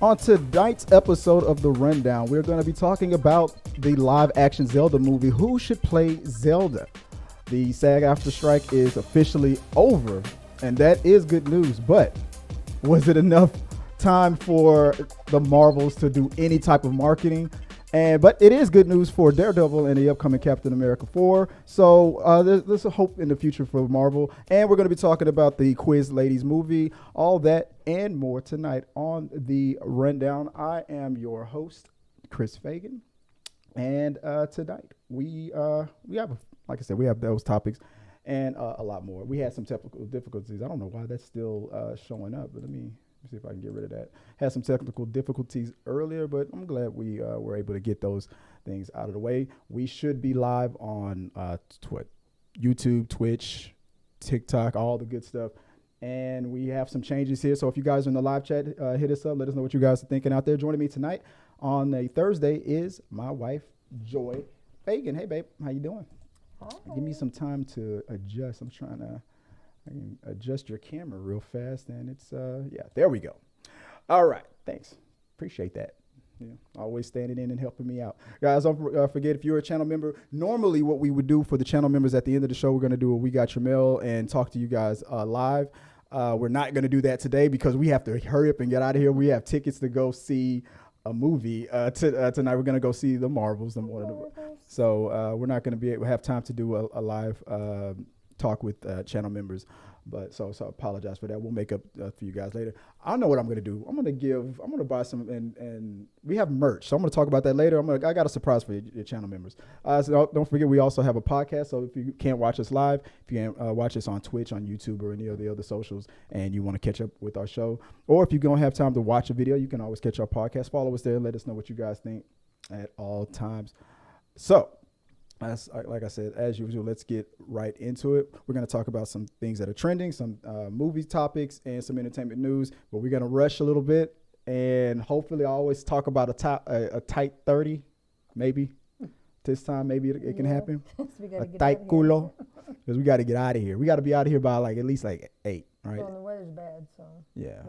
On tonight's episode of The Rundown, we're going to be talking about the live-action Zelda movie, Who Should Play Zelda? The SAG-AFTRA strike is officially over, and that is good news, but was it enough time for the Marvels to do any type of marketing? But it is good news for Daredevil and the upcoming Captain America 4. So there's a hope in the future for Marvel. And we're going to be talking about the Quiz Ladies movie, all that and more tonight on The Rundown. I am your host, Chris Fagan. And tonight we have, like I said, we have those topics and a lot more. We had some technical difficulties. I don't know why that's still showing up, but let me see if I can get rid of that. Had some technical difficulties earlier, but I'm glad we were able to get those things out of the way. We should be live on YouTube, Twitch, TikTok, all the good stuff. And we have some changes here. So if you guys are in the live chat, hit us up. Let us know what you guys are thinking out there. Joining me tonight on a Thursday is my wife, Joy Fagan. Hey, babe. How you doing? Hi. Give me some time to adjust. I'm trying to I can adjust your camera real fast, and it's yeah, there we go. All right, thanks, appreciate that. Yeah, always standing in and helping me out, guys. Don't forget, if you're a channel member, normally what we would do for the channel members at the end of the show, we're going to do a We Got Your Mail and talk to you guys live. We're not going to do that today because we have to hurry up and get out of here. We have tickets to go see a movie tonight. We're going to go see the Marvels. So we're not going to be able to have time to do a live talk with channel members, but so apologize for that. We'll make up for you guys later. I know what I'm gonna do. I'm gonna buy some, and we have merch, so I'm gonna talk about that later. I got a surprise for your channel members. So don't forget, we also have a podcast, so if you can't watch us live, if you can't watch us on Twitch, on YouTube, or any of the other socials, and you want to catch up with our show, or if you don't have time to watch a video, you can always catch our podcast. Follow us there and let us know what you guys think at all times. So like I said, as usual, let's get right into it. We're going to talk about some things that are trending, some movie topics, and some entertainment news. But we're going to rush a little bit, and hopefully, I always talk about a tight 30, maybe this time. Maybe it can happen. A tight culo, because we got to get out of here. We got to be out of here by at least 8, right? Well, the weather's bad, so yeah,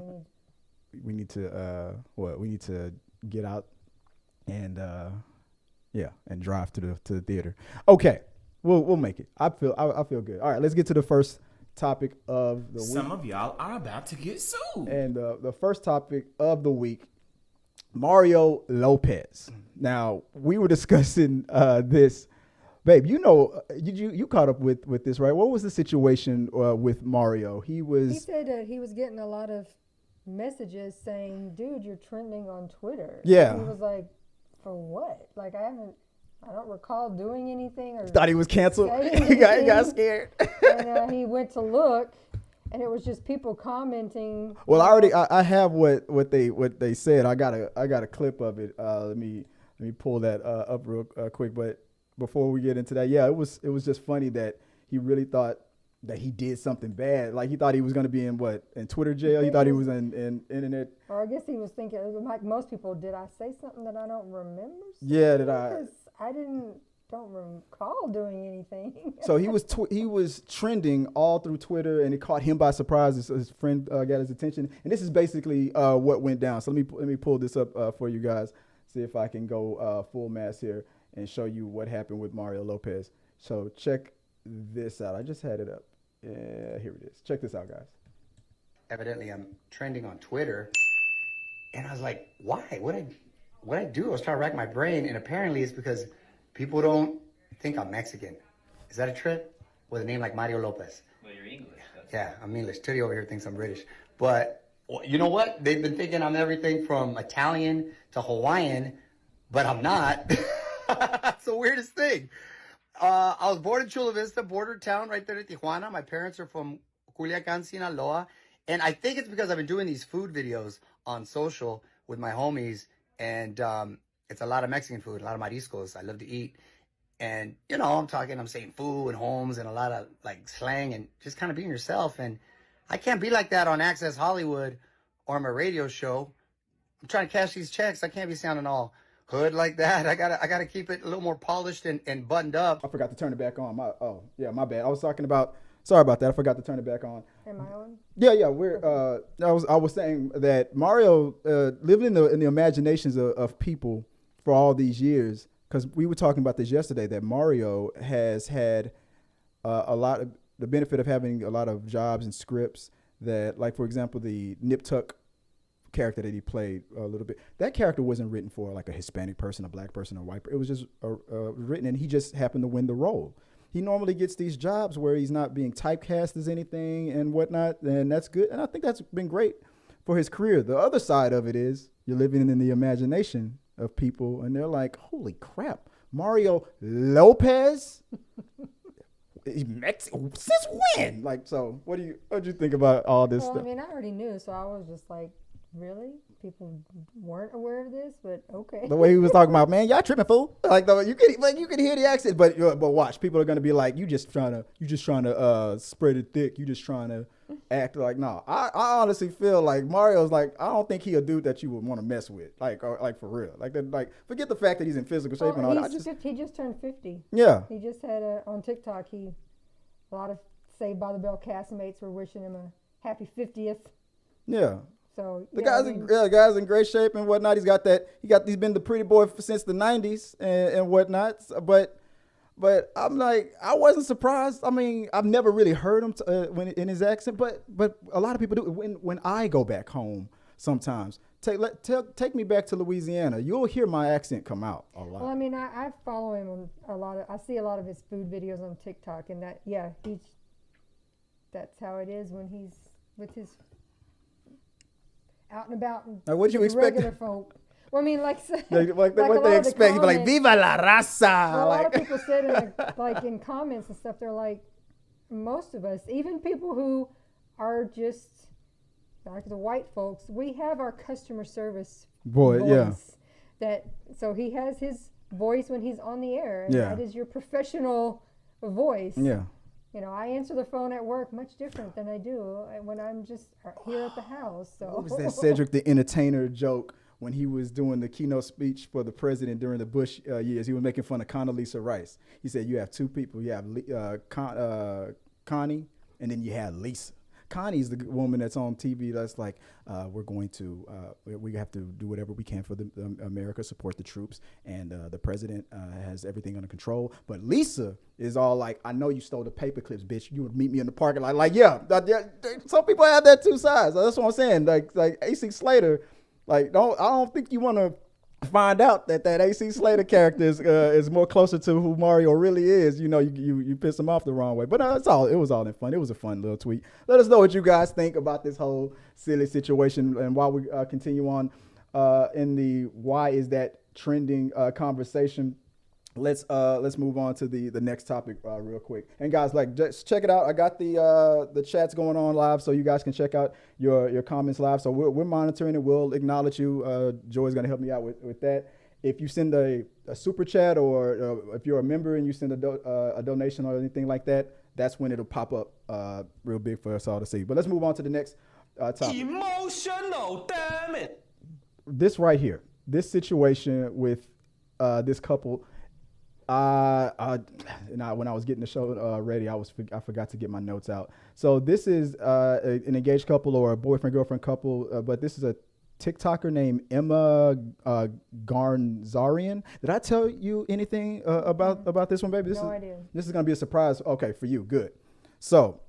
we need to we need to get out and. Yeah, and drive to the theater. Okay, we'll make it. I feel good. All right, let's get to the first topic of the week. Some of y'all are about to get sued. And the first topic of the week, Mario Lopez. Now, we were discussing this. Babe, you caught up with this, right? What was the situation with Mario? He said that he was getting a lot of messages saying, dude, you're trending on Twitter. Yeah. And he was like, for what? Like, I don't recall doing anything. Or thought he was canceled. He got scared. And he went to look, and it was just people commenting. Well, I have what they said. I got a clip of it. Let me pull that up real quick. But before we get into that, yeah, it was just funny that he really thought that he did something bad. Like, he thought he was going to be in Twitter jail. He thought he was in internet. Or I guess he was thinking, like most people, did I say something that I don't remember? Yeah, Because I don't recall doing anything. So he was trending all through Twitter, and it caught him by surprise. His friend got his attention, and this is basically what went down. So let me pull this up for you guys. See if I can go full mass here and show you what happened with Mario Lopez. So check this out. I just had it up. Here it is. Check this out, guys. Evidently, I'm trending on Twitter, and I was like, "Why? What I do?" I was trying to rack my brain, and apparently, it's because people don't think I'm Mexican. Is that a trip? With a name like Mario Lopez. Well, you're English. Yeah, I'm English. Teddy over here thinks I'm British, but you know what? They've been thinking I'm everything from Italian to Hawaiian, but I'm not. That's the weirdest thing. I was born in Chula Vista, border town right there in Tijuana. My parents are from Culiacan, Sinaloa. And I think it's because I've been doing these food videos on social with my homies. And it's a lot of Mexican food, a lot of mariscos. I love to eat. And, I'm saying food and homes and a lot of like slang and just kind of being yourself. And I can't be like that on Access Hollywood or my radio show. I'm trying to cash these checks. I can't be sounding all hood like that. I gotta keep it a little more polished and buttoned up. I forgot to turn it back on. My bad. I was talking about Sorry about that. I forgot to turn it back on. Am I on? Yeah. We're. I was saying that Mario lived in the imaginations of people for all these years, because we were talking about this yesterday, that Mario has had a lot of the benefit of having a lot of jobs and scripts that, like, for example, the Nip Tuck character that he played a little bit, that character wasn't written for like a Hispanic person, a black person, a white person. It was just written, and he just happened to win the role. He normally gets these jobs where he's not being typecast as anything and whatnot, and that's good. And I think that's been great for his career. The other side of it is you're living in the imagination of people, and they're like, holy crap, Mario Lopez? Since when? Like, so what'd you think about all this Well, stuff? I mean, I already knew, so I was just like, really? People weren't aware of this, but okay. The way he was talking about, man, y'all tripping, fool. Like, you can hear the accent, but watch, people are gonna be like, you just trying to spread it thick. You just trying to act like, no. I honestly feel like Mario's like, I don't think he a dude that you would want to mess with, like for real. Like forget the fact that he's in physical shape and all that. He just turned 50. Yeah. He just had on TikTok. A lot of Saved by the Bell castmates were wishing him a happy 50th. Yeah. So the guy's in great shape and whatnot. He's been the pretty boy since the 90s and whatnot. But I'm like, I wasn't surprised. I mean, I've never really heard him when in his accent, but a lot of people do. When I go back home, sometimes take me back to Louisiana, you'll hear my accent come out a lot. Well, I mean, I follow him on I see a lot of his food videos on TikTok, and that's how it is when he's with his out and about. Now, what'd you expect? Regular folk. Well, I mean, like what they expect. You'd be like, "Viva la raza!" Well, a lot of people said in comments and stuff. They're like, most of us, even people who are just like the white folks, we have our customer service voice. So he has his voice when he's on the air, and that is your professional voice. Yeah. You know, I answer the phone at work much different than I do when I'm just here at the house. So what was that Cedric the Entertainer joke when he was doing the keynote speech for the president during the Bush years? He was making fun of Condoleezza Rice. He said, you have two people. You have Connie, and then you have Lisa. Connie's the woman that's on TV that's like, we have to do whatever we can for America, support the troops, and the president has everything under control. But Lisa is all like, I know you stole the paper clips, bitch. You would meet me in the parking lot. Like, some people have that two sides. That's what I'm saying. Like AC Slater, I don't think you want to find out that AC Slater character is more closer to who Mario really is. You know, you piss him off the wrong way. But it was all in fun. It was a fun little tweet. Let us know what you guys think about this whole silly situation. And while we continue on in the why is that trending conversation, let's move on to the next topic real quick. And guys, just check it out. I got the chats going on live, so you guys can check out your comments live. So we're monitoring it. We'll acknowledge you. Joy's going to help me out with that. If you send a super chat, or if you're a member and you send a donation or anything like that, that's when it'll pop up real big for us all to see. But let's move on to the next topic. Emotional, damn it. This right here, this situation with this couple. When I was getting the show ready, I forgot to get my notes out. So this is an engaged couple or a boyfriend-girlfriend couple, but this is a TikToker named Emma Garnzarian. Did I tell you anything about this one, baby? No idea. This is going to be a surprise. Okay, for you. Good. So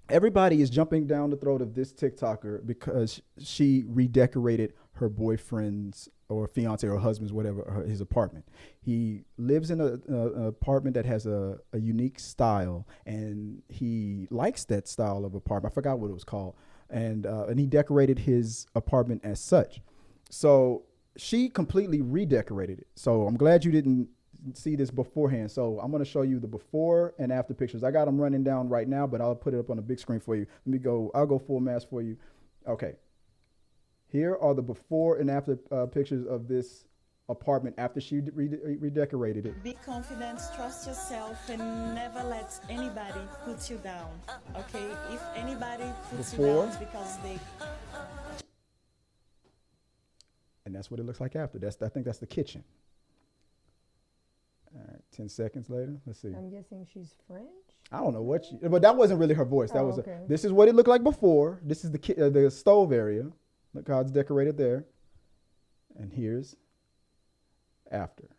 everybody is jumping down the throat of this TikToker because she redecorated her boyfriend's or fiance or husband's, whatever, his apartment. He lives in an apartment that has a unique style, and he likes that style of apartment. I forgot what it was called. And he decorated his apartment as such. So she completely redecorated it. So I'm glad you didn't see this beforehand. So I'm going to show you the before and after pictures. I got them running down right now, but I'll put it up on the big screen for you. I'll go full mass for you. Okay. Here are the before and after pictures of this apartment after she redecorated it. Be confident, trust yourself, and never let anybody put you down. Okay? If anybody puts you down, it's because they... And that's what it looks like after. I think that's the kitchen. All right, 10 seconds later. Let's see. I'm guessing she's French? I don't know what but that wasn't really her voice. That was, okay. This is what it looked like before. This is the stove area. Look how it's decorated there. And here's after.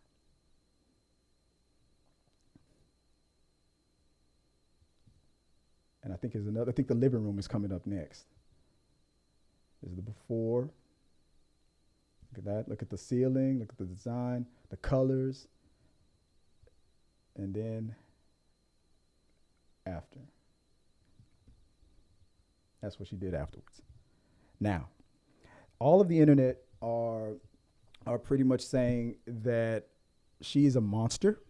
And I think I think the living room is coming up next. This is the before. Look at that. Look at the ceiling. Look at the design, the colors. And then after. That's what she did afterwards. Now, all of the internet are pretty much saying that she's a monster,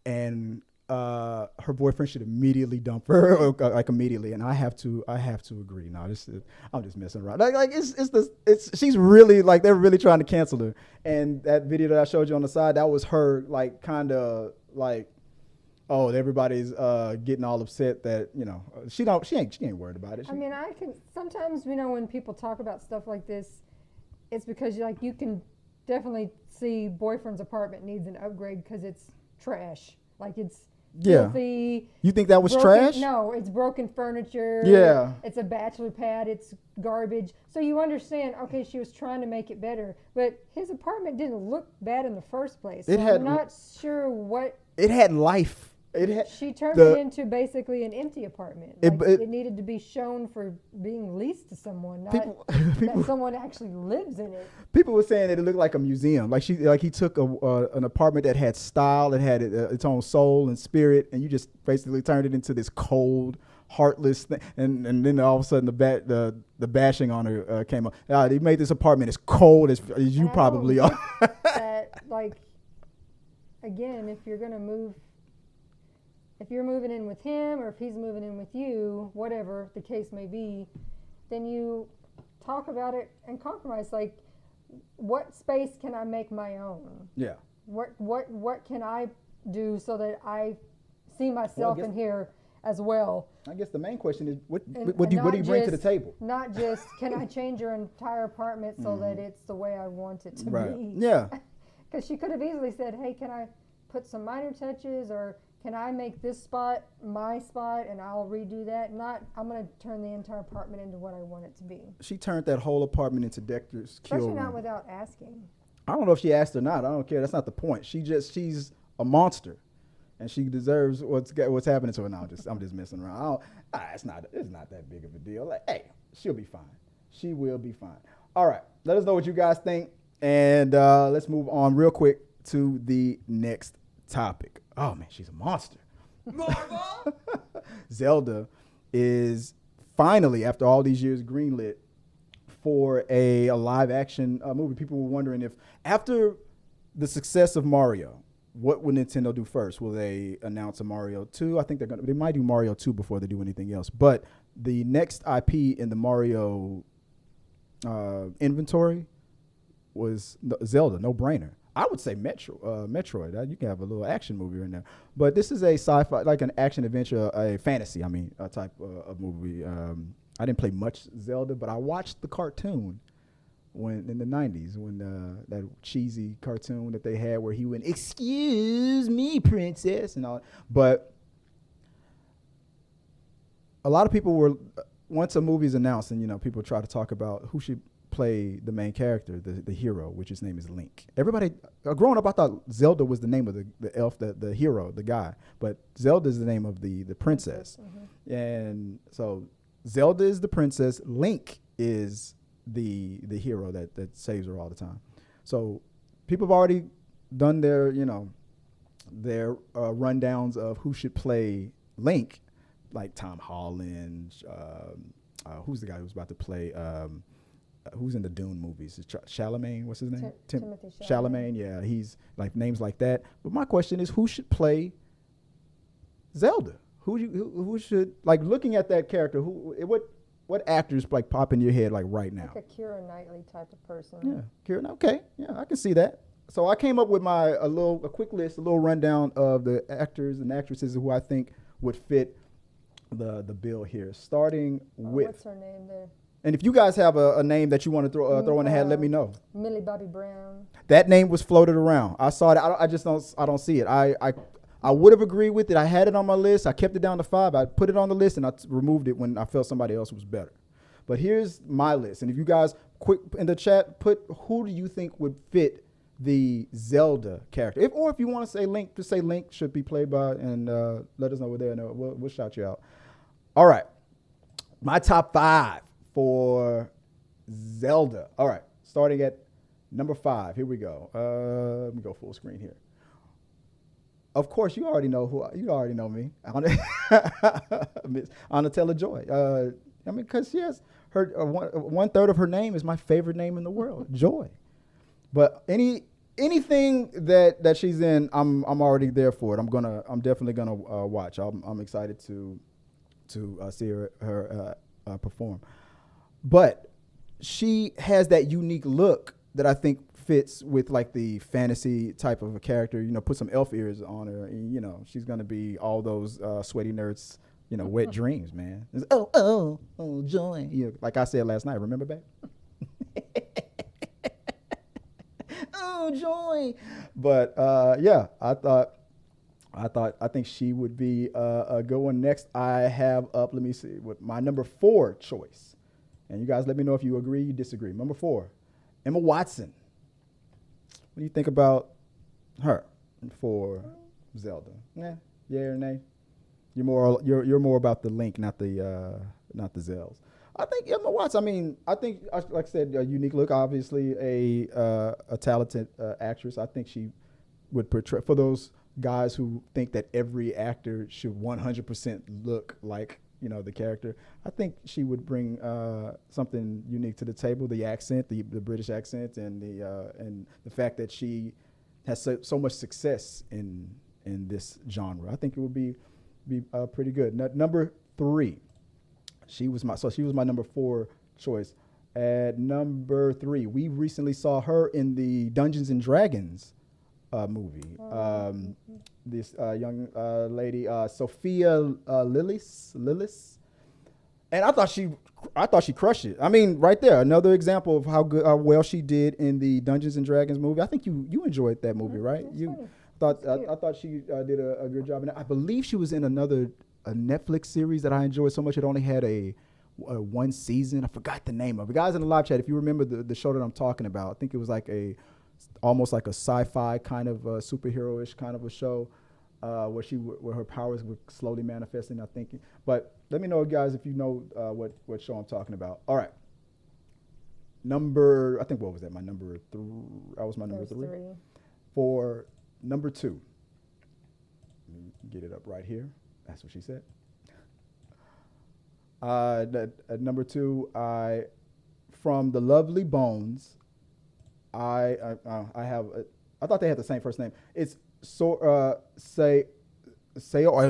and her boyfriend should immediately dump her, like immediately. And I have to agree. No, I'm just messing around. Like she's really like they're really trying to cancel her. And that video that I showed you on the side, that was her like kind of like, oh, everybody's getting all upset that she ain't worried about it. I mean, I can sometimes when people talk about stuff like this, it's because you can definitely see boyfriend's apartment needs an upgrade because it's trash. Like it's filthy. You think that was broken, trash? No, it's broken furniture. Yeah. It's a bachelor pad. It's garbage. So you understand, okay, she was trying to make it better. But his apartment didn't look bad in the first place. So I'm not sure what. It had life. She turned it into basically an empty apartment. It needed to be shown for being leased to someone, not that someone actually lives in it. People were saying that it looked like a museum. Like he took an apartment that had style, that had its own soul and spirit, and you just basically turned it into this cold, heartless thing. And then all of a sudden the bashing on her came up. They made this apartment as cold as you probably are. That again, if you're gonna move. If you're moving in with him or if he's moving in with you, whatever the case may be, then you talk about it and compromise. Like, what space can I make my own? Yeah. What can I do so that I see myself in here as well? I guess the main question is, what do you bring to the table? Not just, can I change your entire apartment so that it's the way I want it to be? Yeah. Because she could have easily said, hey, can I put some minor touches, or can I make this spot my spot and I'll redo that? Not, I'm going to turn the entire apartment into what I want it to be. She turned that whole apartment into Dexter's kill room. Especially not without asking. I don't know if she asked or not. I don't care. That's not the point. She's a monster, and she deserves what's happening to her now. I'm just messing around. It's not that big of a deal. Like, hey, she'll be fine. She will be fine. All right. Let us know what you guys think, and let's move on real quick to the next topic. Oh man, she's a monster. Marvel! Zelda is finally, after all these years, greenlit for a live action movie. People were wondering if, after the success of Mario, what would Nintendo do first? Will they announce a Mario 2? I think they might do Mario 2 before they do anything else. But the next IP in the Mario inventory was Zelda, no brainer. I would say Metroid. You can have a little action movie in there. But this is a sci-fi, like an action adventure, a fantasy, type of movie. I didn't play much Zelda, but I watched the cartoon when in the 90s, when that cheesy cartoon that they had where he went, "Excuse me, princess," and all. But a lot of people were, once a movie's announced and, people try to talk about who should play the main character, the hero, which his name is Link. Everybody, growing up, I thought Zelda was the name of the elf, the hero, the guy, but Zelda is the name of the princess. Mm-hmm. And so Zelda is the princess, Link is the hero that saves her all the time. So people have already done their rundowns of who should play Link, like Tom Holland, who's the guy who's about to play who's in the Dune movies? Chalamet, what's his name? Timothy Chalamet, yeah, he's like names like that. But my question is, who should play Zelda? Who should, like, looking at that character? What actors like pop in your head like right now? Like a Keira Knightley type of person. Yeah, Keira. Okay, yeah, I can see that. So I came up with a quick list, a little rundown of the actors and actresses who I think would fit the bill here. Starting with, what's her name there? And if you guys have a name that you want to throw in the hat, let me know. Millie Bobby Brown. That name was floated around. I saw it. I don't see it. I I would have agreed with it. I had it on my list. I kept it down to 5. I put it on the list, and I removed it when I felt somebody else was better. But here's my list. And if you guys quick in the chat, put who do you think would fit the Zelda character? If you want to say Link, just say Link should be played by, and let us know we're there, and we'll shout you out. All right. My top 5 for Zelda. All right. Starting at number 5. Here we go. Let me go full screen here. Of course, you already know me. Miss Anna Taylor-Joy. I mean, because she has her 1/3 of her name is my favorite name in the world, Joy. But anything that she's in, I'm already there for it. I'm definitely gonna watch. I'm excited to see her perform. But she has that unique look that I think fits with like the fantasy type of a character. You know, put some elf ears on her, and you know she's gonna be all those sweaty nerds. You know, wet dreams, man. It's, oh, joy. You know, like I said last night. Remember, babe? Oh, joy. But yeah, I think she would be a good one. Next, I have up. Let me see with my number 4 choice, and you guys let me know if you agree, you disagree. Number 4, Emma Watson. What do you think about her for Zelda? Yeah or nay? You're more about the Link, not the Zells. I think Emma Watson. I mean, I think like I said, a unique look. Obviously, a talented actress. I think she would portray for those guys who think that every actor should 100% look like the character. I think she would bring something unique to the table. The accent, the British accent, and the fact that she has so much success in this genre. I think it would be pretty good. Number 3, she was my number 4 choice. At number 3, we recently saw her in the Dungeons and Dragons movie. This young lady, Sophia Lillis, and I thought she crushed it. I mean, right there, another example of how well she did in the Dungeons and Dragons movie. I think you enjoyed that movie, right? I thought she did a good job, and I believe she was in a Netflix series that I enjoyed so much. It only had a 1 season. I forgot the name of it. Guys in the live chat, if you remember the show that I'm talking about, I think it was like almost like a sci-fi kind of superhero-ish kind of a show where her powers were slowly manifesting. I think, but let me know, guys, if you know what show I'm talking about. All right, I think what was that? My number 3. That was my number 3. For number 2, let me get it up right here. That's what she said. At number 2, from the Lovely Bones. I thought they had the same first name. It's say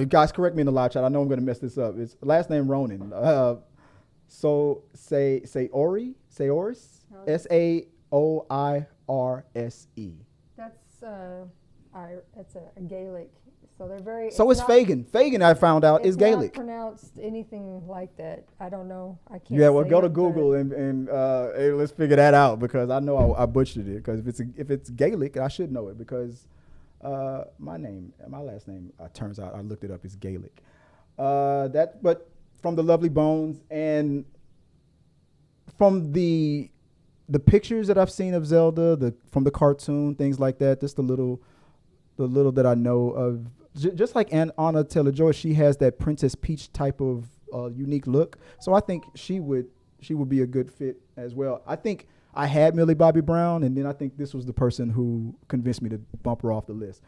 guys, correct me in the live chat. I know I'm going to mess this up. It's last name Ronan. Saoirse, Saoirse. That's a Gaelic. So they're very. So it's Fagan. Fagan, I found out, is Gaelic. It's not pronounced anything like that. I don't know. I can't. Yeah, well, go to Google and hey, let's figure that out, because I know I butchered it. Because if it's Gaelic, I should know it, because my last name, turns out I looked it up, is Gaelic. But from the Lovely Bones and from the pictures that I've seen of Zelda, from the cartoon, things like that, just the little that I know of. Just like Anna Taylor-Joy, she has that Princess Peach type of unique look. So I think she would be a good fit as well. I think I had Millie Bobby Brown, and then I think this was the person who convinced me to bump her off the list.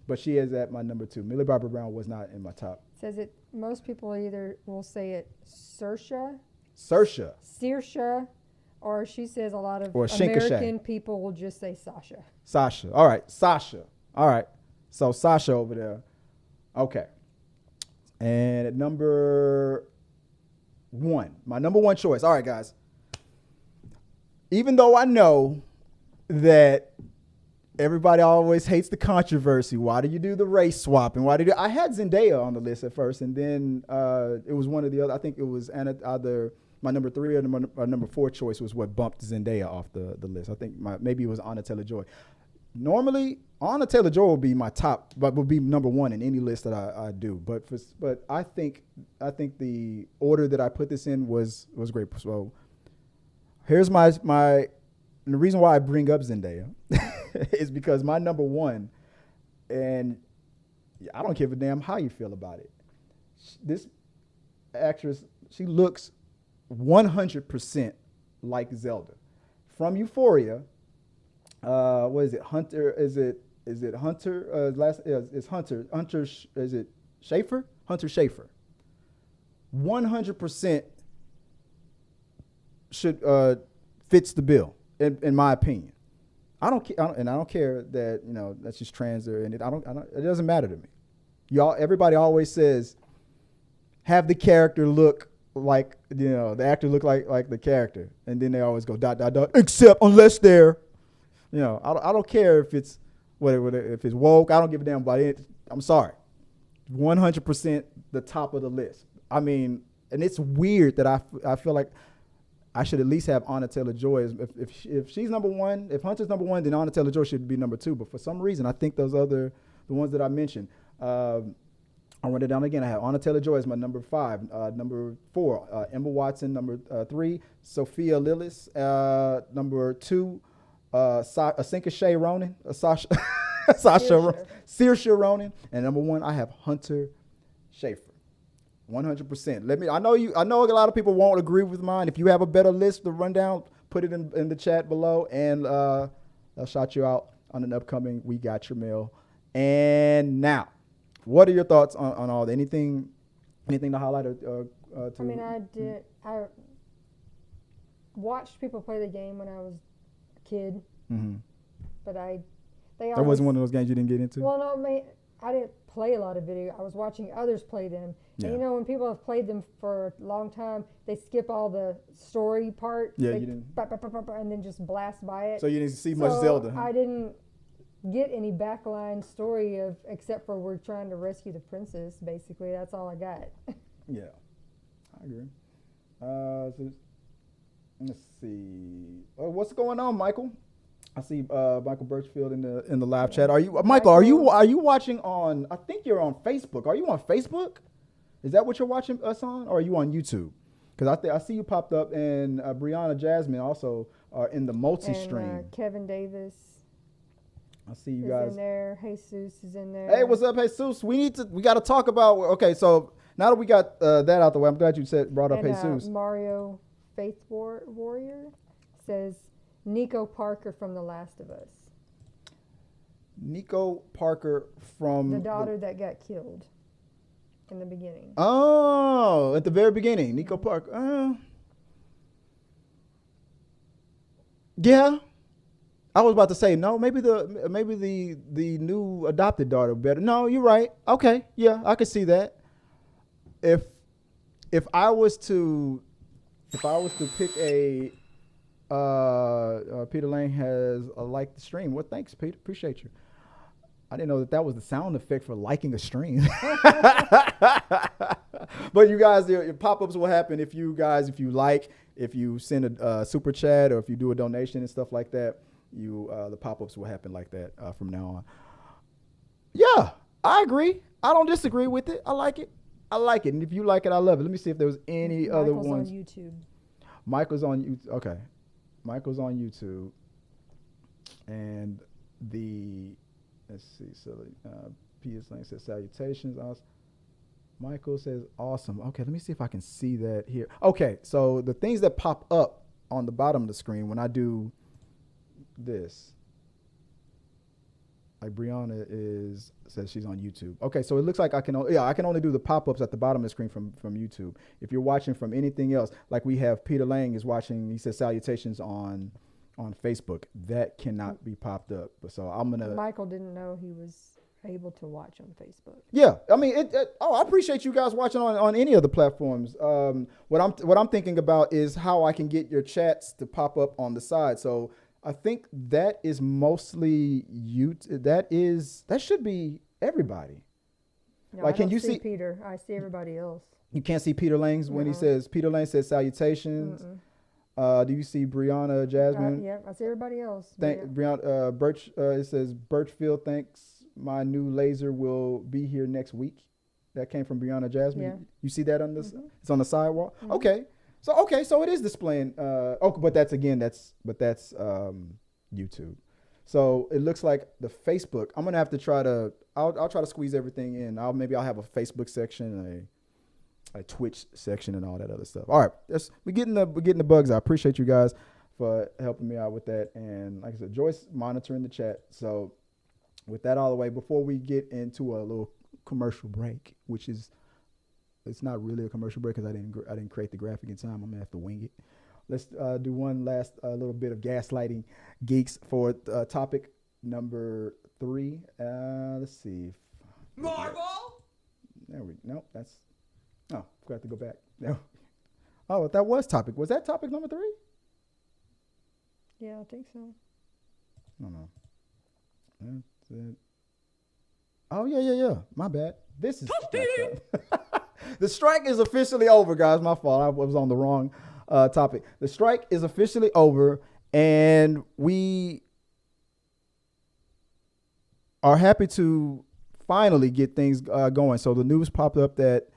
But she is at my number 2. Millie Bobby Brown was not in my top. Says it. Most people either will say it Saoirse, or she says a lot of American people will just say Sasha. Sasha. All right, Sasha. All right. So Sasha over there. Okay. And at number 1, my number 1 choice. All right, guys. Even though I know that everybody always hates the controversy, why do you do the race swapping? I had Zendaya on the list at first, and then it was one of the other. I think it was either my number 3 or my number 4 choice was what bumped Zendaya off the list. I think maybe it was Anna Taylor-Joy. normally Anna Taylor-Joy will be my top, but will be number one in any list that I do. But I think the order that I put this in was great. So here's my and the reason why I bring up Zendaya is because my number one, and I don't give a damn how you feel about it. This actress, she looks 100% like Zelda from Euphoria. What is it? Hunter? Is it Hunter? It's Hunter. Is it Schaefer? Hunter Schaefer. 100% should fits the bill in my opinion. I don't care that that she's trans or and it doesn't matter to me. Everybody always says have the character look like the actor look like the character, and then they always go ... except unless they're I don't care if it's if it's woke. I don't give a damn about it. I'm sorry. 100% the top of the list. I mean, and it's weird that I feel like I should at least have Anna Taylor-Joy. If she's number one, if Hunter's number one, then Anna Taylor-Joy should be number two. But for some reason, I think the ones that I mentioned, I'll run it down again. I have Anna Taylor-Joy as my number 5. Number 4, Emma Watson. Number 3, Sophia Lillis. Number 2, Saoirse Ronan. Saoirse Ronan. And number 1, I have Hunter Schaefer. 100%. I know a lot of people won't agree with mine. If you have a better list to run down, put it in the chat below, and I'll shout you out on an upcoming We Got Your Mail. And now, what are your thoughts on all that? Anything to highlight? I watched people play the game when I was a kid, but that wasn't one of those games you didn't get into. Well, no, I didn't play a lot of video. I was watching others play them. Yeah. And when people have played them for a long time, they skip all the story part. Yeah, you didn't. And then just blast by it. So you didn't see much Zelda. I didn't get any backline story except for we're trying to rescue the princess. Basically, that's all I got. Yeah, I agree. So let's see. What's going on, Michael? I see Michael Birchfield in the live chat. Are you Michael? Are you watching on? I think you're on Facebook. Are you on Facebook? Is that what you're watching us on, or are you on YouTube? Because I see you popped up, and Brianna Jasmine also are in the multi-stream. And Kevin Davis. I see you guys in there. Jesus is in there. Hey, what's up, Jesus? We got to talk about. Okay, so now that we got that out the way, I'm glad you brought up Jesus. Mario Faith Warrior says Nico Parker from The Last of Us. Nico Parker from the daughter that got killed in the beginning. Oh, at the very beginning, Nico Parker. Yeah, I was about to say no. Maybe the new adopted daughter better. No, you're right. Okay, yeah, I could see that. If I was to pick a Peter Lang has liked the stream. Well, thanks, Peter. Appreciate you. I didn't know that was the sound effect for liking a stream. But you guys, your pop-ups will happen if you like, if you send a super chat, or if you do a donation and stuff like that. The pop-ups will happen like that from now on. Yeah, I agree. I don't disagree with it. I like it. And if you like it, I love it. Let me see if there was any other ones. Michael's on YouTube. Okay. Michael's on YouTube. And let's see. So P.S. Lane says salutations. Michael says awesome. Okay, let me see if I can see that here. Okay, so the things that pop up on the bottom of the screen when I do this, like Brianna says she's on YouTube. Okay, so it looks like I can only do the pop-ups at the bottom of the screen from YouTube. If you're watching from anything else, like we have Peter Lang is watching, he says salutations on Facebook. That cannot be popped up. So I'm gonna. Michael didn't know he was able to watch on Facebook. Yeah, I mean, I appreciate you guys watching on any of the platforms. What I'm thinking about is how I can get your chats to pop up on the side. So I think that is mostly that should be everybody. No, like, can you see Peter? I see everybody else. You can't see Peter Lang's when he says Peter Lang says salutations. Do you see Brianna Jasmine? Yeah, I see everybody else. Thank Yeah. Brianna Birch. It says Birchfield thanks. My new laser will be here next week. That came from Brianna Jasmine. Yeah. You see that on this? Mhm. It's on the sidewalk. Mhm. Okay, so it is displaying. But that's YouTube. So it looks like the Facebook. I'm gonna have to try to. I'll try to squeeze everything in. I'll have a Facebook section, a Twitch section, and all that other stuff. All right, we're getting the bugs. I appreciate you guys for helping me out with that. And like I said, Joyce monitoring the chat. So with that all the way, before we get into a little commercial break, which is it's not really a commercial break because I didn't create the graphic in time. I'm gonna have to wing it. Let's do one last little bit of gaslighting geeks for topic number 3. Let's see. Marvel. There we no. That's forgot to go back. No. Oh, that was topic. Was that topic number 3? Yeah, I think so. No. That's it. Oh yeah. My bad. This is the strike is officially over, guys. My fault. I was on the wrong topic. The strike is officially over, and we are happy to finally get things going. So the news popped up that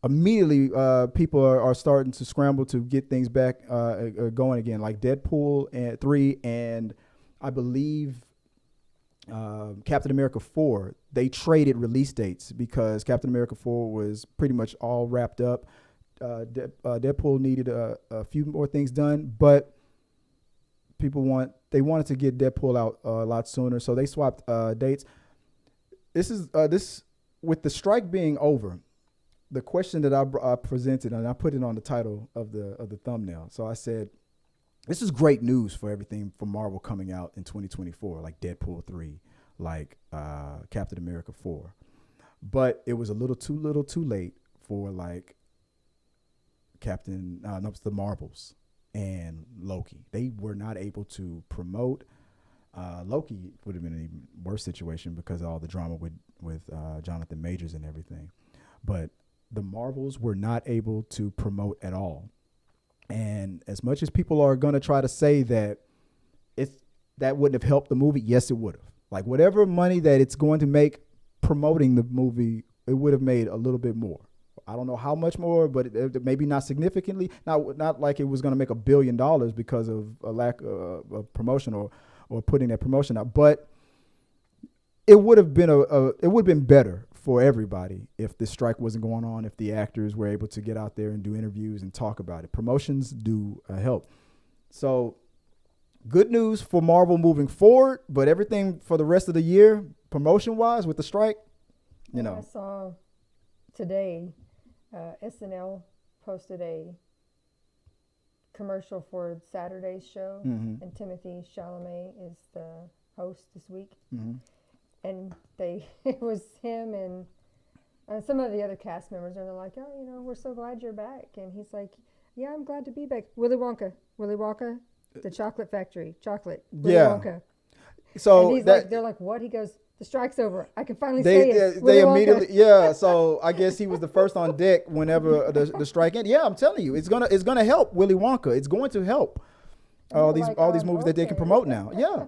immediately people are starting to scramble to get things back going again, like Deadpool and 3, and I believe Captain America 4. They traded release dates because Captain America 4 was pretty much all wrapped up. Deadpool needed a few more things done, but they wanted to get Deadpool out a lot sooner, so they swapped dates. This with the strike being over. The question that I presented, and I put it on the title of the thumbnail. So I said, this is great news for everything from Marvel coming out in 2024, like Deadpool 3, like Captain America 4. But it was a little too late for like the Marvels and Loki. They were not able to promote. Loki would have been an even worse situation because of all the drama with Jonathan Majors and everything. But the Marvels were not able to promote at all. And as much as people are going to try to say that that wouldn't have helped the movie, yes, it would have. Like whatever money that it's going to make promoting the movie, it would have made a little bit more. I don't know how much more, but it maybe not significantly. Not like it was going to make $1 billion because of a lack of promotion or putting that promotion out. But it would have been better for everybody if the strike wasn't going on, if the actors were able to get out there and do interviews and talk about it. Promotions do help. So good news for Marvel moving forward, but everything for the rest of the year, promotion-wise with the strike, I saw today SNL posted a commercial for Saturday's show, and Timothy Chalamet is the host this week. And it was him and some of the other cast members, and they're like, oh, we're so glad you're back. And he's like, yeah, I'm glad to be back. Willy Wonka, the chocolate factory, chocolate. Willy Wonka. So and they're like, what? He goes, the strike's over. I can finally say it. They immediately, So I guess he was the first on deck whenever the strike ended. Yeah, I'm telling you, it's gonna help Willy Wonka. It's going to help all these movies that they can promote now. Yeah.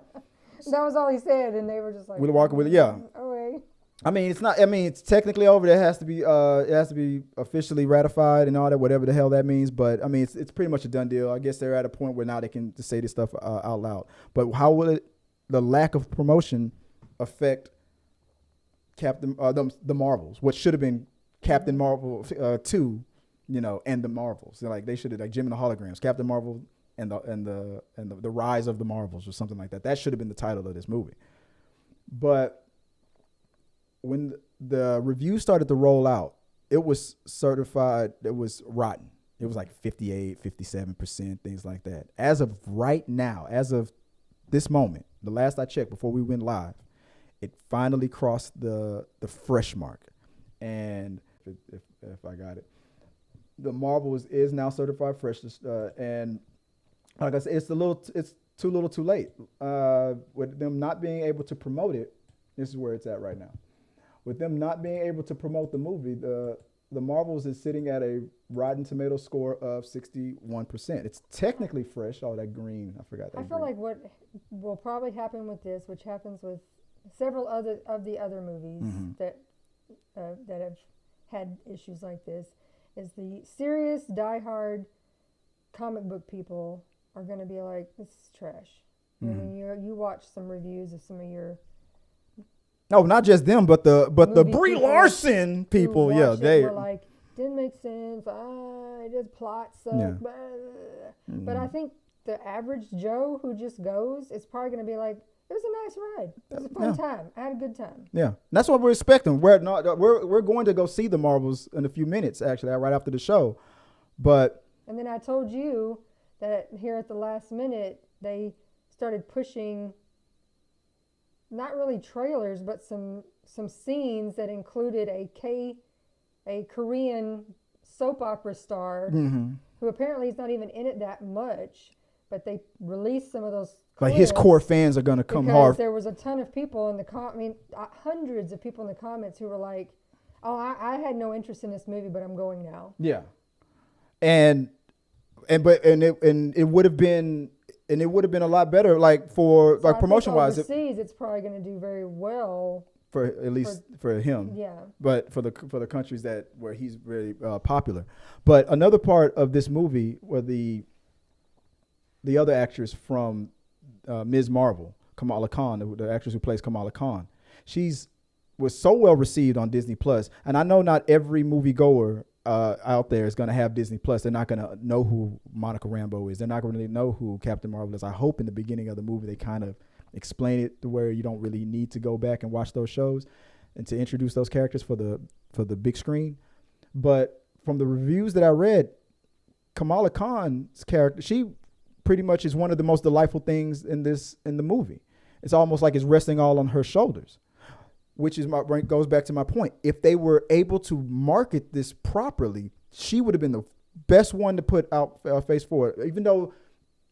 That was all he said, and they were just like, Willy Wonka, yeah. Okay. I mean, it's not. I mean, it's technically over. It has to be officially ratified and all that, whatever the hell that means. But I mean, it's pretty much a done deal. I guess they're at a point where now they can just say this stuff out loud. But how will the lack of promotion affect the Marvels? What should have been Captain Marvel 2, and the Marvels. They should have Jim and the Holograms, Captain Marvel and the Rise of the Marvels or something like that. That should have been the title of this movie. But when the review started to roll out, it was certified, it was rotten. It was like 58, 57%, things like that. As of right now, as of this moment, the last I checked before we went live, it finally crossed the fresh mark. And if I got it, the Marvels is now certified fresh. And like I said, it's too little too late. With them not being able to promote it, this is where it's at right now. With them not being able to promote the movie, The Marvels is sitting at a Rotten Tomato score of 61%. It's technically fresh. Oh, that green. I forgot that. I feel like what will probably happen with this, which happens with several other movies that have had issues like this, is the serious, diehard comic book people are going to be like, this is trash. I mean, you watch some reviews of some of your. No, not just them, but the Brie people Larson people. Yeah, they were like, didn't make sense. It did plot suck. Yeah. But I think the average Joe who just goes is probably going to be like, it was a nice ride. It was a fun time. I had a good time. Yeah, that's what we're expecting. We're going to go see the Marvels in a few minutes, actually, right after the show. And then I told you that here at the last minute they started pushing not really trailers, but some scenes that included a Korean soap opera star who apparently is not even in it that much, but they released some of those clips. Like his core fans are going to come hard. Because there was a ton of people in hundreds of people in the comments who were like, "Oh, I had no interest in this movie, but I'm going now." Yeah, and it would have been. And it would have been a lot better, like promotion wise. Overseas, it's probably going to do very well. For at least for him. Yeah. But for the countries where he's really popular. But another part of this movie were the other actress from Ms. Marvel, Kamala Khan, the actress who plays Kamala Khan. Was so well received on Disney Plus, and I know not every moviegoer out there is going to have Disney Plus. They're not going to know who Monica Rambeau is. They're not going to really know who Captain Marvel is. I hope in the beginning of the movie they kind of explain it to where you don't really need to go back and watch those shows and to introduce those characters for the big screen. But from the reviews that I read, Kamala Khan's character, she pretty much is one of the most delightful things in the movie. It's almost like it's resting all on her shoulders. Which goes back to my point. If they were able to market this properly, she would have been the best one to put out face forward. Even though it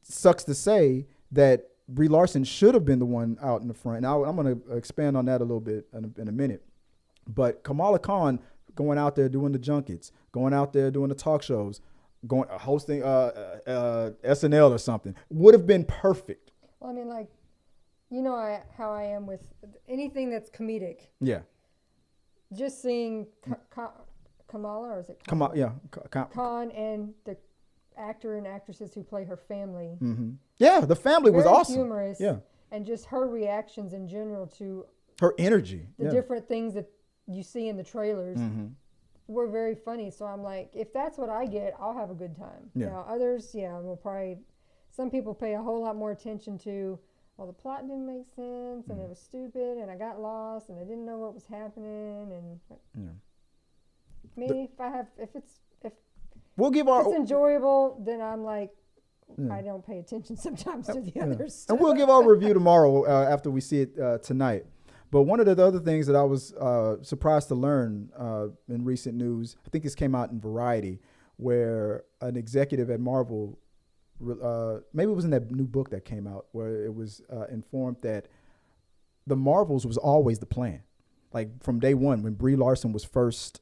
sucks to say that Brie Larson should have been the one out in the front. Now I'm going to expand on that a little bit in a minute. But Kamala Khan going out there doing the junkets, going out there doing the talk shows, hosting SNL or something would have been perfect. Well, I mean, like. You know how I am with anything that's comedic. Yeah. Just seeing Kamala, or is it Kamala? Yeah. Khan and the actor and actresses who play her family. Mm-hmm. Yeah, the family was awesome. Humorous. Yeah. And just her reactions in general to her energy. The different things that you see in the trailers were very funny. So I'm like, if that's what I get, I'll have a good time. Yeah. Now, others, will probably. Some people pay a whole lot more attention to. Well, the plot didn't make sense, and it was stupid, and I got lost, and I didn't know what was happening, and if it's enjoyable, then I'm like, I don't pay attention sometimes to the other stuff. And we'll give our review tomorrow after we see it tonight. But one of the other things that I was surprised to learn in recent news, I think this came out in Variety, where an executive at Marvel. Maybe it was in that new book that came out where it was informed that the Marvels was always the plan. Like from day one, when Brie Larson was first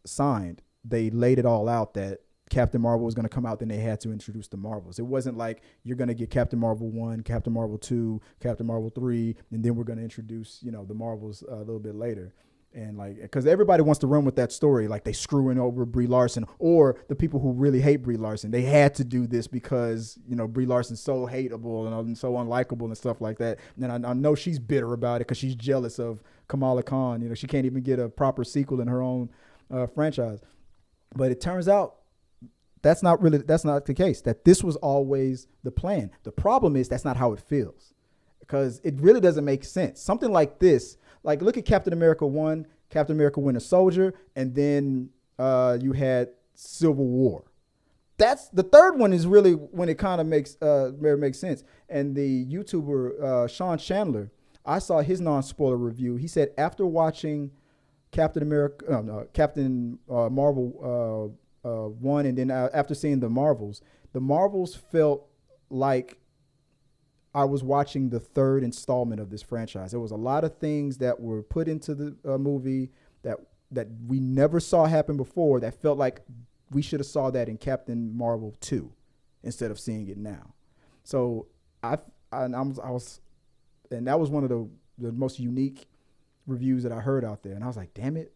signed, they laid it all out that Captain Marvel was going to come out, then they had to introduce the Marvels. It wasn't like you're going to get Captain Marvel 1, Captain Marvel 2, Captain Marvel 3, and then we're going to introduce, the Marvels a little bit later. And because everybody wants to run with that story, like they screwing over Brie Larson, or the people who really hate Brie Larson, they had to do this because, Brie Larson's so hateable and so unlikable and stuff like that. And I know she's bitter about it because she's jealous of Kamala Khan. She can't even get a proper sequel in her own franchise. But it turns out that's not the case, that this was always the plan. The problem is that's not how it feels, because it really doesn't make sense. Something like this. Like, look at Captain America 1, Captain America Winter Soldier, and then you had Civil War. That's the third one is really when it kind of makes sense. And the YouTuber Sean Chandler, I saw his non-spoiler review. He said after watching Captain Marvel 1, and then after seeing the Marvels felt like I was watching the third installment of this franchise. There was a lot of things that were put into the movie that that we never saw happen before. That felt like we should have saw that in Captain Marvel 2 instead of seeing it now. So I was, and that was one of the most unique reviews that I heard out there. And I was like, damn it,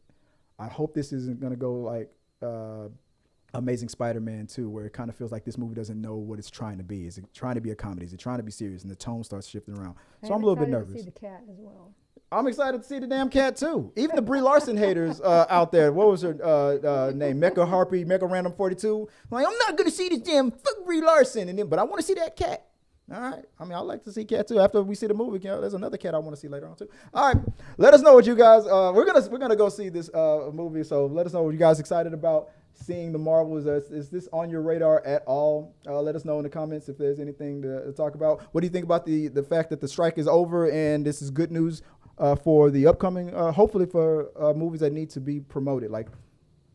I hope this isn't gonna go like Amazing Spider-Man 2, where it kind of feels like this movie doesn't know what it's trying to be. Is it trying to be a comedy? Is it trying to be serious? And the tone starts shifting around. So I'm a little bit nervous. To see the cat as well. I'm excited to see the damn cat too. Even the Brie Larson haters out there. What was her name? Mecha Random 42. Like, I'm not gonna see this damn fuck Brie Larson, but I want to see that cat. All right. I mean, I like to see cat too. After we see the movie, there's another cat I want to see later on too. All right. Let us know what you guys. We're gonna go see this movie. So let us know what you guys excited about seeing the Marvels. Is this on your radar at all? Let us know in the comments if there's anything to talk about. What do you think about the fact that the strike is over and this is good news for the upcoming, hopefully for movies that need to be promoted, like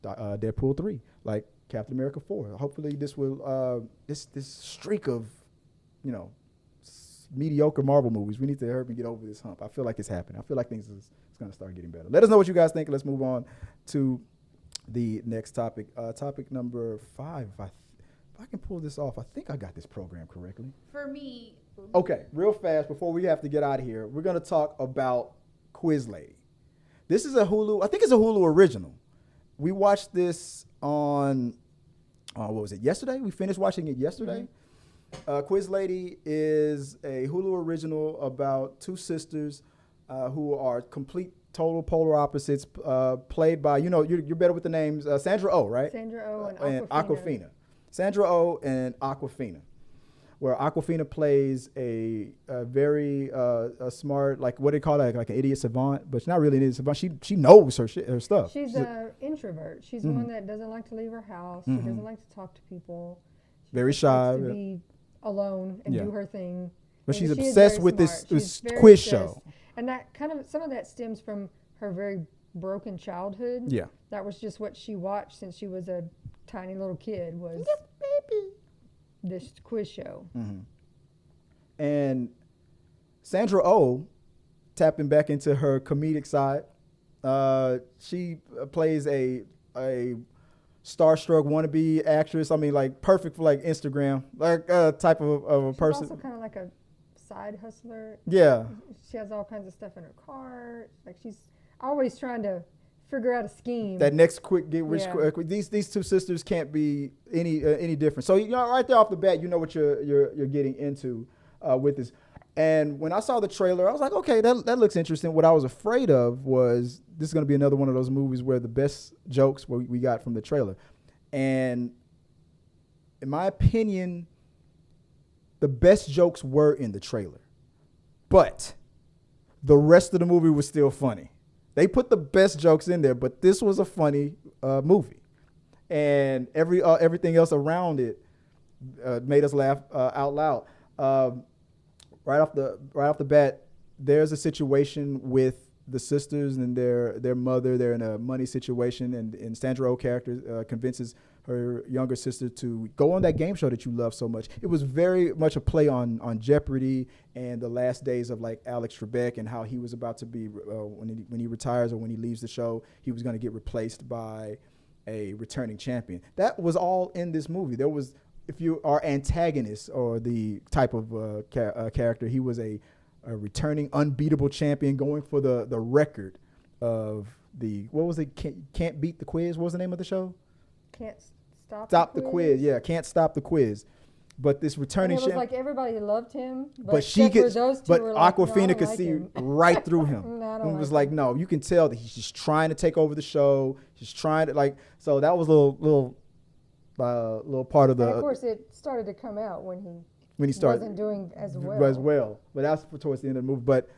Deadpool 3, like Captain America 4. Hopefully this will this streak of mediocre Marvel movies. We need to hurry and get over this hump. I feel like it's happening. I feel like things is going to start getting better. Let us know what you guys think. Let's move on to the next topic. Topic number 5. If I can pull this off, I think I got this program correctly. For me. Okay, real fast before we have to get out of here, we're going to talk about Quiz Lady. This is a Hulu. I think it's a Hulu original. We watched this on, what was it, yesterday? We finished watching it yesterday. Mm-hmm. Quiz Lady is a Hulu original about two sisters who are complete, total polar opposites, played by, you're better with the names, Sandra Oh, right? Sandra Oh and Awkwafina. Sandra Oh and Awkwafina, where Awkwafina plays a very smart, like, what do they call that, like an idiot savant, but she's not really an idiot savant. She knows her stuff. She's an introvert. She's one that doesn't like to leave her house. She doesn't like to talk to people. She very shy. Likes to be alone and do her thing. But and she's obsessed with this quiz show. And that some of that stems from her very broken childhood. Yeah. That was just what she watched since she was a tiny little kid, was this quiz show. Mm-hmm. And Sandra Oh, tapping back into her comedic side, she plays a starstruck wannabe actress. I mean, like, perfect for like Instagram, like type of a person. She's also kind of like a side hustler. Yeah. She has all kinds of stuff in her car. Like, she's always trying to figure out a scheme. That next quick get rich quick. These two sisters can't be any different. So right there off the bat, you know what you're getting into with this. And when I saw the trailer, I was like, okay, that looks interesting. What I was afraid of was this is going to be another one of those movies where the best jokes we got from the trailer. And in my opinion, the best jokes were in the trailer. But the rest of the movie was still funny. They put the best jokes in there, but this was a funny movie. And everything else around it made us laugh out loud. Right off the bat, there's a situation with the sisters and their mother. They're in a money situation, and Sandra Oh character convinces her younger sister to go on that game show that you love so much. It was very much a play on Jeopardy and the last days of like Alex Trebek, and how he was about to be when he retires or when he leaves the show, he was going to get replaced by a returning champion. That was all in this movie. There was, if you are antagonist or the type of character, he was a returning unbeatable champion going for the record of the, what was it? Can't beat the quiz. What was the name of the show? Can't stop the quiz. Yeah, can't stop the quiz. But this returning champion, it was like everybody loved him, but she could. But Awkwafina could see right through him. And was like, no, you can tell that he's just trying to take over the show. He's trying to So that was a little part of the. And of course, it started to come out when he started wasn't doing as well. But that's towards the end of the movie. But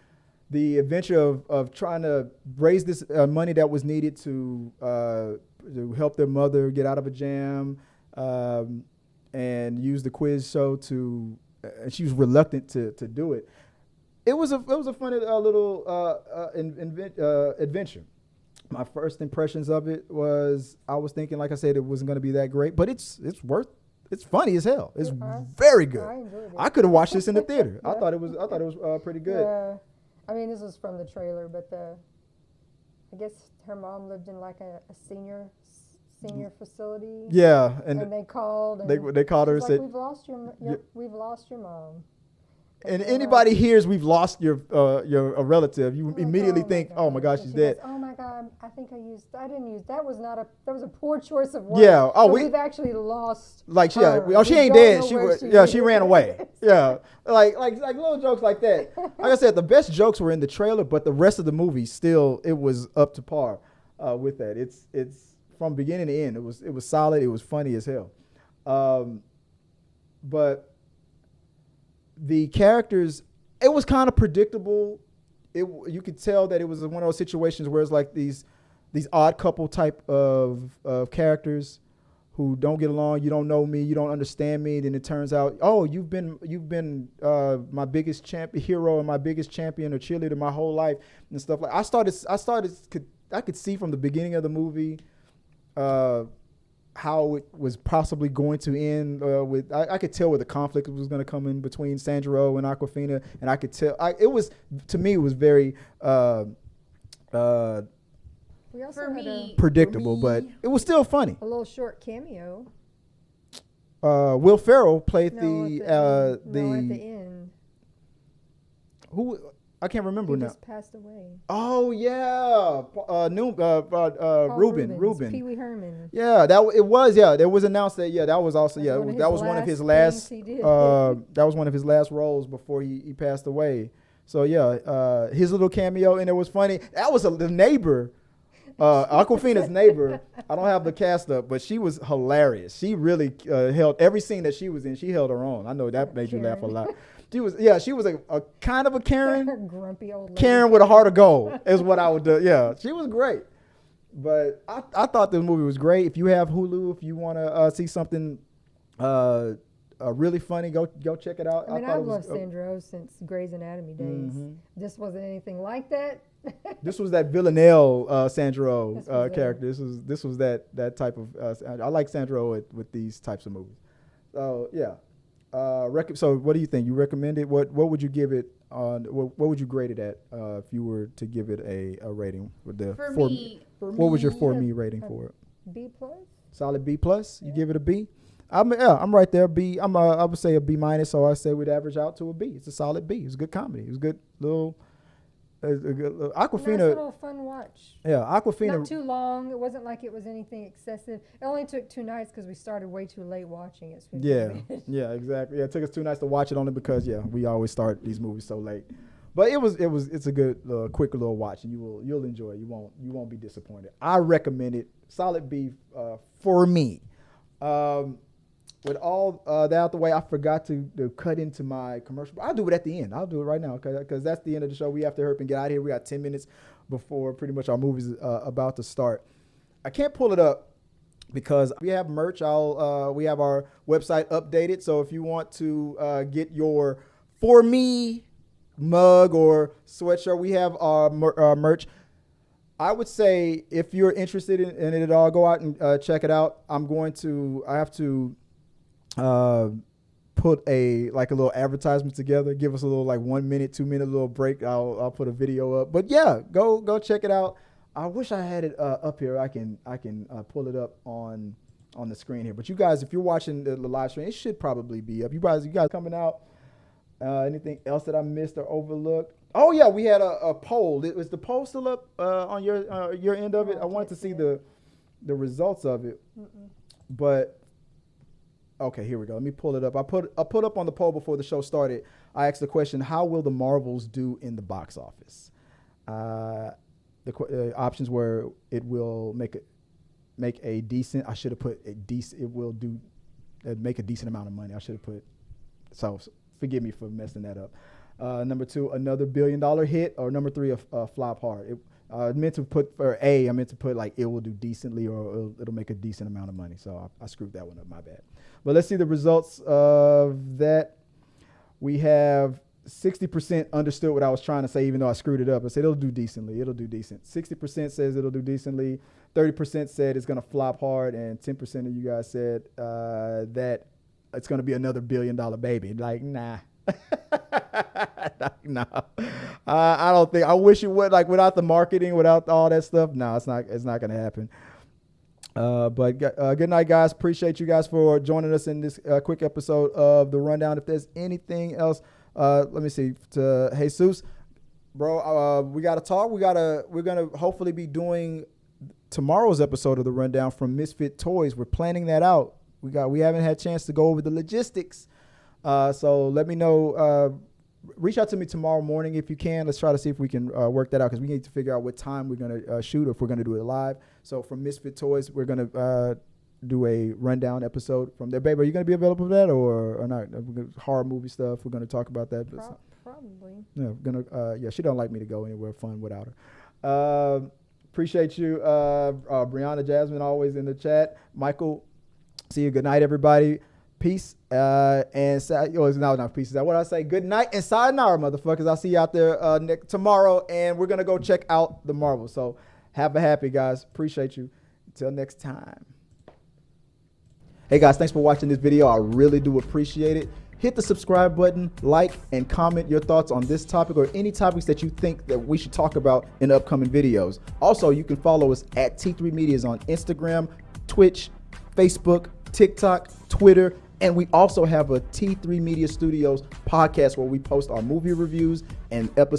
the adventure of trying to raise this money that was needed to help their mother get out of a jam, and use the quiz show to, and she was reluctant to do it. It was a funny little adventure. My first impressions of it was, I was thinking, like I said, it wasn't going to be that great, but it's funny as hell. It's very good. I enjoyed it. I could have watched this in the theater. I thought it was pretty good. Yeah, I mean, this was from the trailer, but I guess her mom lived in like a senior facility. Yeah, And they called. And they called her and she's said, like, we've lost your mom. and they're anybody like, hears we've lost your a relative, you like, immediately think, oh my gosh, And she's she dead. goes, oh my God, that was a poor choice of words. Yeah, oh, But we've actually lost Like her. oh, she We ain't don't dead. know She where she is. ran away. Yeah, like little jokes like that. Like I said, the best jokes were in the trailer, but the rest of the movie still it was up to par with that. It's from beginning to end. It was solid. It was funny as hell. But the characters, it was kind of predictable. You could tell that it was one of those situations where it's like these odd couple type of characters who don't get along. You don't know me. You don't understand me. Then it turns out, oh, you've been my biggest hero and my biggest champion or cheerleader my whole life and stuff like. I could see from the beginning of the movie how it was possibly going to end with. I could tell where the conflict was going to come in between Sandra Oh and Awkwafina, and I could tell. It was very. We also For had me, predictable, but it was still funny. a little short cameo. Will Ferrell played At the the end. who I can't remember He now. just passed away. Oh yeah, Paul Ruben. Pee Wee Herman. Yeah, it was announced that that was also That's one of that was his one of his last last things he did. that was one of his last roles before he passed away. So yeah, his little cameo and it was funny. That was the neighbor. Awkwafina's neighbor. I don't have the cast up, but she was hilarious. She really held every scene that she was in. She held her own. I know that made you laugh a lot. She was a kind of a Karen. Grumpy old lady. Karen with a heart of gold is what I would do. Yeah, she was great. But I thought the movie was great. If you have Hulu, if you want to see something really funny, go check it out. I mean, I've loved Sandra Oh since Grey's Anatomy days. Mm-hmm. This wasn't anything like that. This was that Villanelle Sandra Oh This was character. This was that type of. I like Sandra Oh with these types of movies. So yeah. So what do you think? You recommend it? What would you give it on? What would you grade it at if you were to give it a rating? What was your for me rating for it? B+. Solid B+. You give it a B. I'm right there. B. I would say a B-. So I say we'd average out to a B. It's a solid B. It's a good comedy. It was a good little. Awkwafina. Nice little fun watch. Yeah, Awkwafina. Not too long. It wasn't like it was anything excessive. It only took 2 nights because we started way too late watching it. So Yeah, exactly. Yeah, it took us 2 nights to watch it only because we always start these movies so late. But it's a good quick little watch and you'll enjoy it. You won't be disappointed. I recommend it. Solid B for me. With all that out the way, I forgot to cut into my commercial. I'll do it at the end. I'll do it right now because that's the end of the show. We have to hurry up and get out of here. We got 10 minutes before pretty much our movie's about to start. I can't pull it up because we have merch. We have our website updated. So if you want to get your For Me mug or sweatshirt, we have our merch. I would say if you're interested in it at all, go out and check it out. I have to put a little advertisement together. Give us a little 1 minute, 2 minute little break. I'll put a video up. But yeah, go check it out. I wish I had it up here. I can pull it up on the screen here. But you guys, if you're watching the live stream, it should probably be up. You guys coming out. Anything else that I missed or overlooked? Oh yeah, we had a poll. Was the poll still up on your end of it? I wanted to see the results of it. But okay, here we go. Let me pull it up. I put up on the poll before the show started. I asked the question: how will the Marvels do in the box office? The options were: it will make a decent. I should have put a decent. It will make a decent amount of money. I should have put. So forgive me for messing that up. Number 2, another $1 billion hit, or number 3, a flop hard. I meant to put it will do decently, or it'll make a decent amount of money. So I screwed that one up. My bad. But let's see the results of that. We have 60% understood what I was trying to say, even though I screwed it up. I said it'll do decently. It'll do decent. 60% says it'll do decently. 30% said it's going to flop hard, and 10% of you guys said that it's going to be another $1 billion baby. Like, nah. No, I don't think. I wish it would. Like without the marketing, without all that stuff. No, it's not. It's not going to happen. But good night, guys. Appreciate you guys for joining us in this quick episode of the Rundown. If there's anything else, let me see. To Jesus, bro, we got to talk. We're gonna hopefully be doing tomorrow's episode of the Rundown from Misfit Toys. We're planning that out. We haven't had a chance to go over the logistics. So let me know. Reach out to me tomorrow morning if you can. Let's try to see if we can work that out because we need to figure out what time we're going to shoot or if we're going to do it live. So from Misfit Toys, we're going to do a rundown episode from there. Babe, are you going to be available for that or not? Horror movie stuff. We're going to talk about that. Probably. Yeah, she don't like me to go anywhere fun without her. Appreciate you. Brianna Jasmine always in the chat. Michael, see you. Good night, everybody. Peace and not peace. What did I say? Good night and sayonara, motherfuckers. I'll see you out there tomorrow, and we're gonna go check out the Marvel. So have a happy, guys. Appreciate you. Until next time. Hey guys, thanks for watching this video. I really do appreciate it. Hit the subscribe button, like, and comment your thoughts on this topic or any topics that you think that we should talk about in upcoming videos. Also, you can follow us at T3 Medias on Instagram, Twitch, Facebook, TikTok, Twitter. And we also have a T3 Media Studios podcast where we post our movie reviews and episodes.